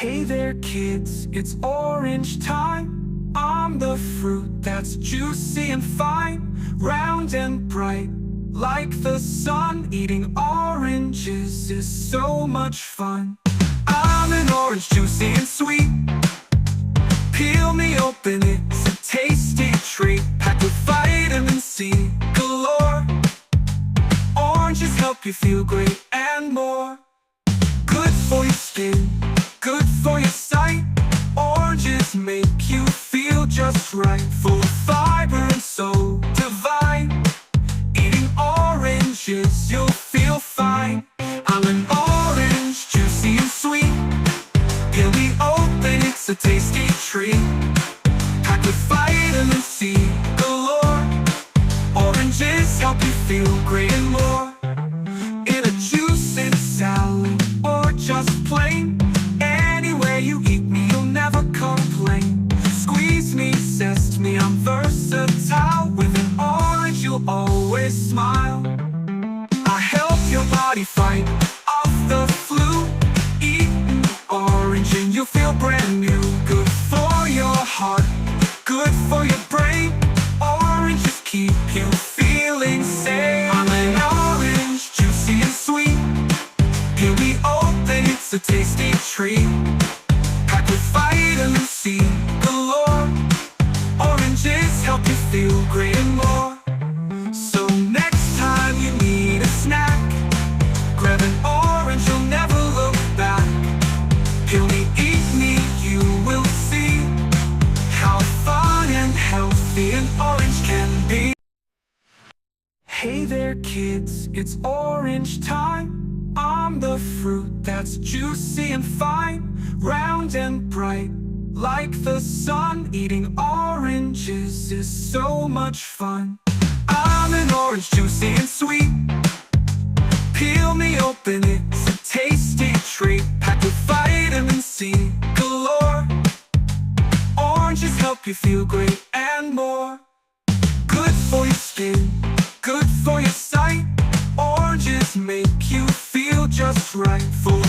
Hey there kids, it's orange time. I'm the fruit that's juicy and fine, round and bright, like the sun. Eating oranges is so much fun. I'm an orange, juicy and sweet. Peel me open, it's a tasty treat, packed with vitamin C galore. Oranges help you feel great and more. Good for your skin, good for your sight. Oranges make you feel just right, full of fiber and so divine. Eating oranges, you'll feel fine. I'm an orange, juicy and sweet. Peel me open, it's a tasty treat, packed with vitamin C galore. Oranges help you feel great and more. In a juice, in a salad, or just plain, anywhere you eat me, you'll never complain. Squeeze me, zest me, I'm versatile. With an orange, you'll always smile. I help your body fight off the flu. Eat an orange and you'll feel brand new. Good for your heart, good for your brain. Oranges keep you feeling sane. I'm an orange, juicy and sweet. Peel me open, it's a tasty treat, packed with vitamin C galore. Oranges help you feel great and more. So next time you need a snack, grab an orange, you'll never look back. Peel me, eat me, you will see how fun and healthy an orange can be. Hey there kids, it's orange time. I'm the fruit that's juicy and fine, round and bright, like the sun. Eating oranges is so much fun. I'm an orange, juicy and sweet. Peel me open, it's a tasty treat, packed with vitamin C galore. Oranges help you feel great and more. Good for your skin, good for your sight. Oranges make you feel just right, full of